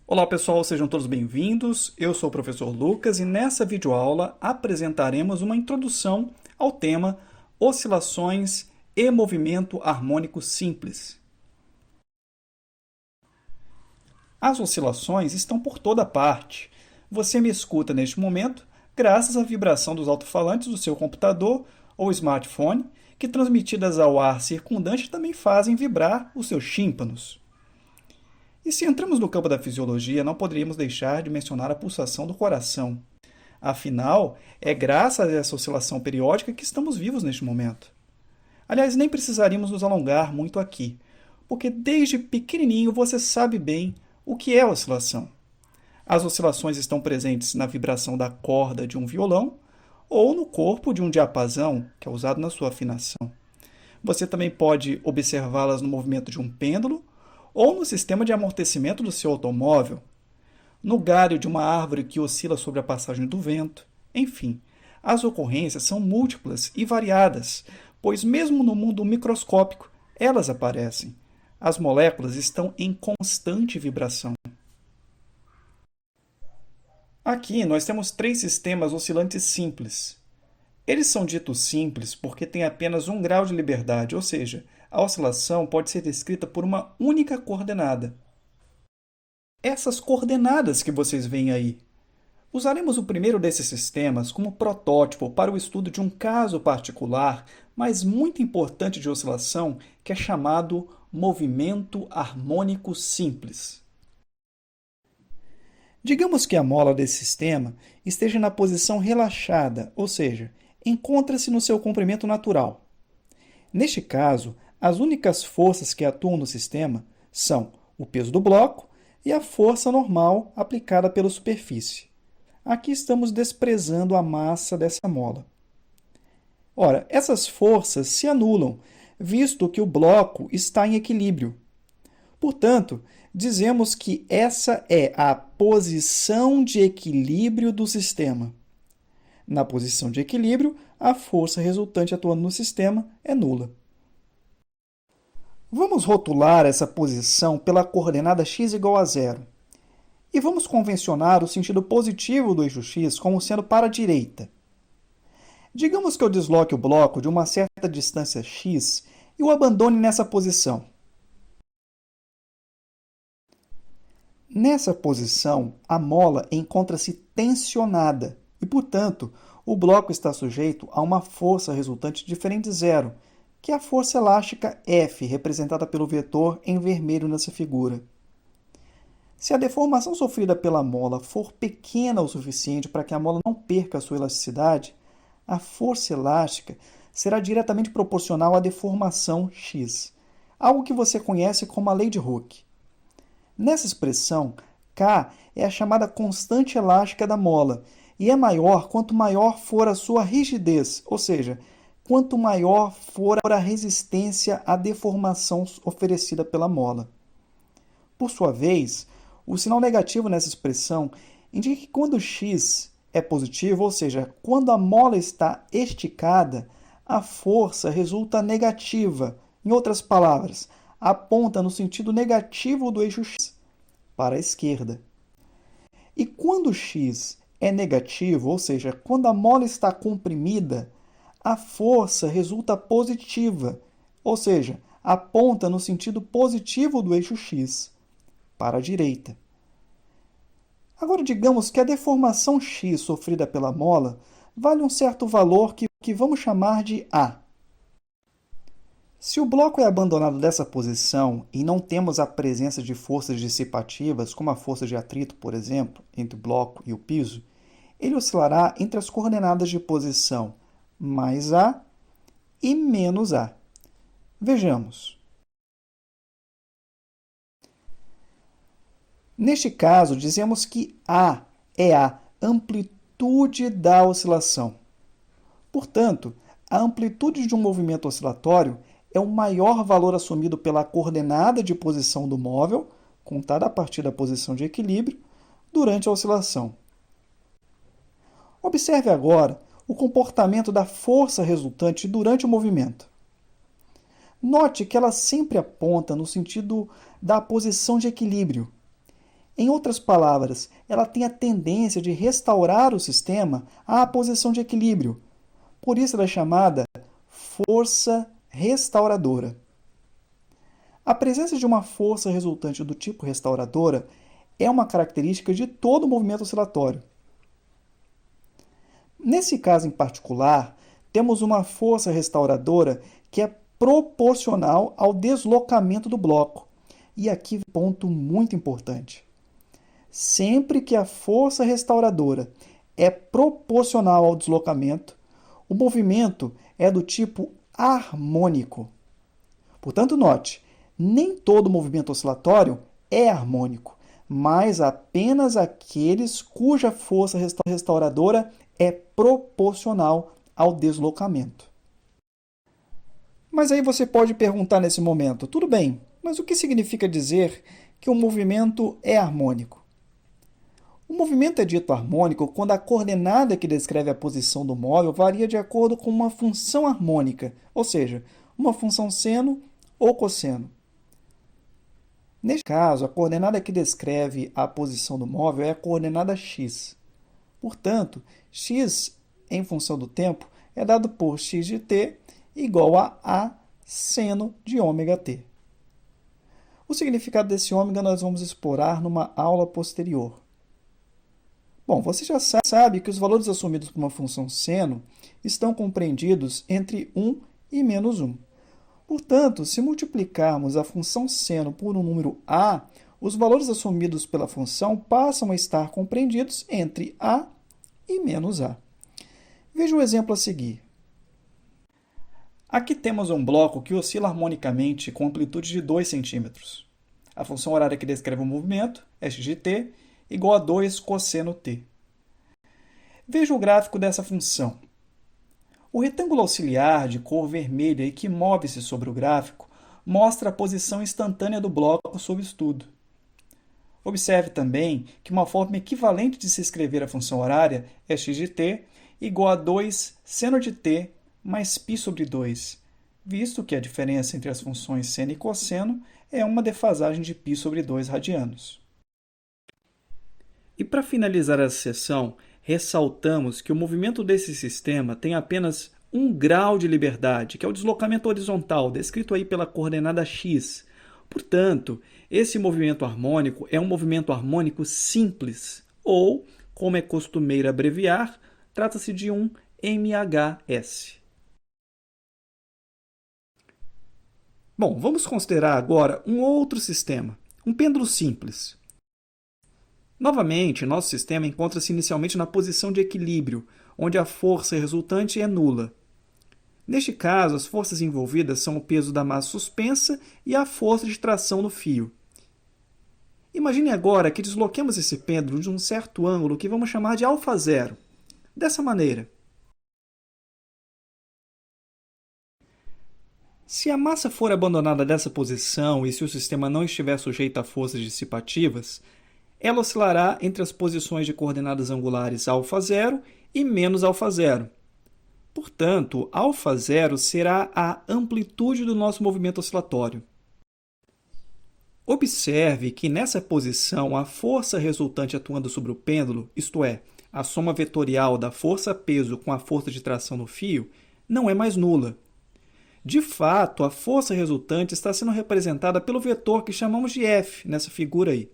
Olá pessoal, sejam todos bem-vindos. Eu sou o professor Lucas e nessa videoaula apresentaremos uma introdução ao tema Oscilações e Movimento Harmônico Simples. As oscilações estão por toda parte. Você me escuta neste momento graças à vibração dos alto-falantes do seu computador ou smartphone, que transmitidas ao ar circundante também fazem vibrar os seus tímpanos. E se entramos no campo da fisiologia, não poderíamos deixar de mencionar a pulsação do coração. Afinal, é graças a essa oscilação periódica que estamos vivos neste momento. Aliás, nem precisaríamos nos alongar muito aqui, porque desde pequenininho você sabe bem o que é oscilação. As oscilações estão presentes na vibração da corda de um violão ou no corpo de um diapasão, que é usado na sua afinação. Você também pode observá-las no movimento de um pêndulo ou no sistema de amortecimento do seu automóvel, no galho de uma árvore que oscila sobre a passagem do vento. Enfim, as ocorrências são múltiplas e variadas, pois mesmo no mundo microscópico elas aparecem. As moléculas estão em constante vibração. Aqui nós temos três sistemas oscilantes simples. Eles são ditos simples porque têm apenas um grau de liberdade, ou seja, a oscilação pode ser descrita por uma única coordenada. Essas coordenadas que vocês veem aí. Usaremos o primeiro desses sistemas como protótipo para o estudo de um caso particular, mas muito importante de oscilação, que é chamado movimento harmônico simples. Digamos que a mola desse sistema esteja na posição relaxada, ou seja, encontra-se no seu comprimento natural. Neste caso, as únicas forças que atuam no sistema são o peso do bloco e a força normal aplicada pela superfície. Aqui estamos desprezando a massa dessa mola. Ora, essas forças se anulam, visto que o bloco está em equilíbrio. Portanto, dizemos que essa é a posição de equilíbrio do sistema. Na posição de equilíbrio, a força resultante atuando no sistema é nula. Vamos rotular essa posição pela coordenada x igual a zero. E vamos convencionar o sentido positivo do eixo x como sendo para a direita. Digamos que eu desloque o bloco de uma certa distância x e o abandone nessa posição. Nessa posição, a mola encontra-se tensionada e, portanto, o bloco está sujeito a uma força resultante diferente de zero, que é a força elástica F, representada pelo vetor em vermelho nessa figura. Se a deformação sofrida pela mola for pequena o suficiente para que a mola não perca a sua elasticidade, a força elástica será diretamente proporcional à deformação x, algo que você conhece como a lei de Hooke. Nessa expressão, K é a chamada constante elástica da mola, e é maior quanto maior for a sua rigidez, ou seja, quanto maior for a resistência à deformação oferecida pela mola. Por sua vez, o sinal negativo nessa expressão indica que quando x é positivo, ou seja, quando a mola está esticada, a força resulta negativa. Em outras palavras, aponta no sentido negativo do eixo x, para a esquerda. E quando x é negativo, ou seja, quando a mola está comprimida, a força resulta positiva, ou seja, aponta no sentido positivo do eixo x, para a direita. Agora, digamos que a deformação x sofrida pela mola vale um certo valor que vamos chamar de A. Se o bloco é abandonado dessa posição e não temos a presença de forças dissipativas, como a força de atrito, por exemplo, entre o bloco e o piso, ele oscilará entre as coordenadas de posição mais A e menos A. Vejamos. Neste caso, dizemos que A é a amplitude da oscilação. Portanto, a amplitude de um movimento oscilatório é o maior valor assumido pela coordenada de posição do móvel, contada a partir da posição de equilíbrio, durante a oscilação. Observe agora o comportamento da força resultante durante o movimento. Note que ela sempre aponta no sentido da posição de equilíbrio. Em outras palavras, ela tem a tendência de restaurar o sistema à posição de equilíbrio. Por isso ela é chamada força restauradora. A presença de uma força resultante do tipo restauradora é uma característica de todo movimento oscilatório. Nesse caso em particular, temos uma força restauradora que é proporcional ao deslocamento do bloco. E aqui ponto muito importante. Sempre que a força restauradora é proporcional ao deslocamento, o movimento é do tipo harmônico. Portanto, note, nem todo movimento oscilatório é harmônico, mas apenas aqueles cuja força restauradora é proporcional ao deslocamento. Mas aí você pode perguntar nesse momento, tudo bem, mas o que significa dizer que um movimento é harmônico? O movimento é dito harmônico quando a coordenada que descreve a posição do móvel varia de acordo com uma função harmônica, ou seja, uma função seno ou cosseno. Neste caso, a coordenada que descreve a posição do móvel é a coordenada x. Portanto, x em função do tempo é dado por x de t igual a seno de ômega-t. O significado desse ômega nós vamos explorar numa aula posterior. Bom, você já sabe que os valores assumidos por uma função seno estão compreendidos entre 1 e menos 1. Portanto, se multiplicarmos a função seno por um número a, os valores assumidos pela função passam a estar compreendidos entre a e menos a. Veja o exemplo a seguir. Aqui temos um bloco que oscila harmonicamente com amplitude de 2 cm. A função horária que descreve o movimento é x de t igual a 2 cosseno t. Veja o gráfico dessa função. O retângulo auxiliar de cor vermelha e que move-se sobre o gráfico mostra a posição instantânea do bloco sob estudo. Observe também que uma forma equivalente de se escrever a função horária é x de t igual a 2 seno de t mais π sobre 2, visto que a diferença entre as funções seno e cosseno é uma defasagem de π sobre 2 radianos. E para finalizar essa seção, ressaltamos que o movimento desse sistema tem apenas um grau de liberdade, que é o deslocamento horizontal, descrito aí pela coordenada x. Portanto, esse movimento harmônico é um movimento harmônico simples, ou, como é costumeiro abreviar, trata-se de um MHS. Bom, vamos considerar agora um outro sistema, um pêndulo simples. Novamente, nosso sistema encontra-se inicialmente na posição de equilíbrio, onde a força resultante é nula. Neste caso, as forças envolvidas são o peso da massa suspensa e a força de tração no fio. Imagine agora que desloquemos esse pêndulo de um certo ângulo que vamos chamar de α0. Dessa maneira. Se a massa for abandonada dessa posição e se o sistema não estiver sujeito a forças dissipativas, ela oscilará entre as posições de coordenadas angulares α0 e menos α0. Portanto, α0 será a amplitude do nosso movimento oscilatório. Observe que nessa posição a força resultante atuando sobre o pêndulo, isto é, a soma vetorial da força-peso com a força de tração no fio, não é mais nula. De fato, a força resultante está sendo representada pelo vetor que chamamos de F nessa figura aí.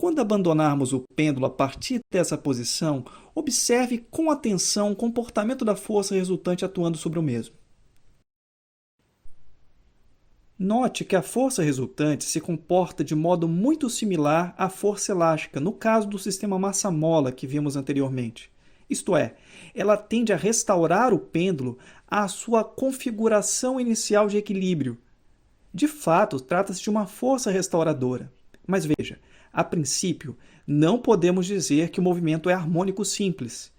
Quando abandonarmos o pêndulo a partir dessa posição, observe com atenção o comportamento da força resultante atuando sobre o mesmo. Note que a força resultante se comporta de modo muito similar à força elástica, no caso do sistema massa-mola que vimos anteriormente. Isto é, ela tende a restaurar o pêndulo à sua configuração inicial de equilíbrio. De fato, trata-se de uma força restauradora. Mas veja, a princípio, não podemos dizer que o movimento é harmônico simples.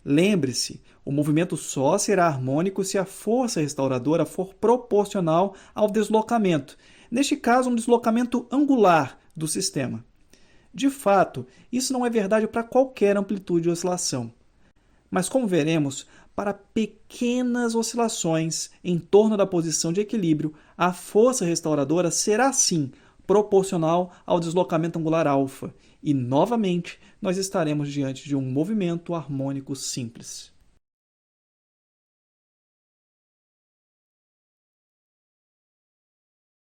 Lembre-se, o movimento só será harmônico se a força restauradora for proporcional ao deslocamento, neste caso um deslocamento angular do sistema. De fato, isso não é verdade para qualquer amplitude de oscilação. Mas, como veremos, para pequenas oscilações em torno da posição de equilíbrio, a força restauradora será, sim, proporcional ao deslocamento angular alfa, e novamente nós estaremos diante de um movimento harmônico simples.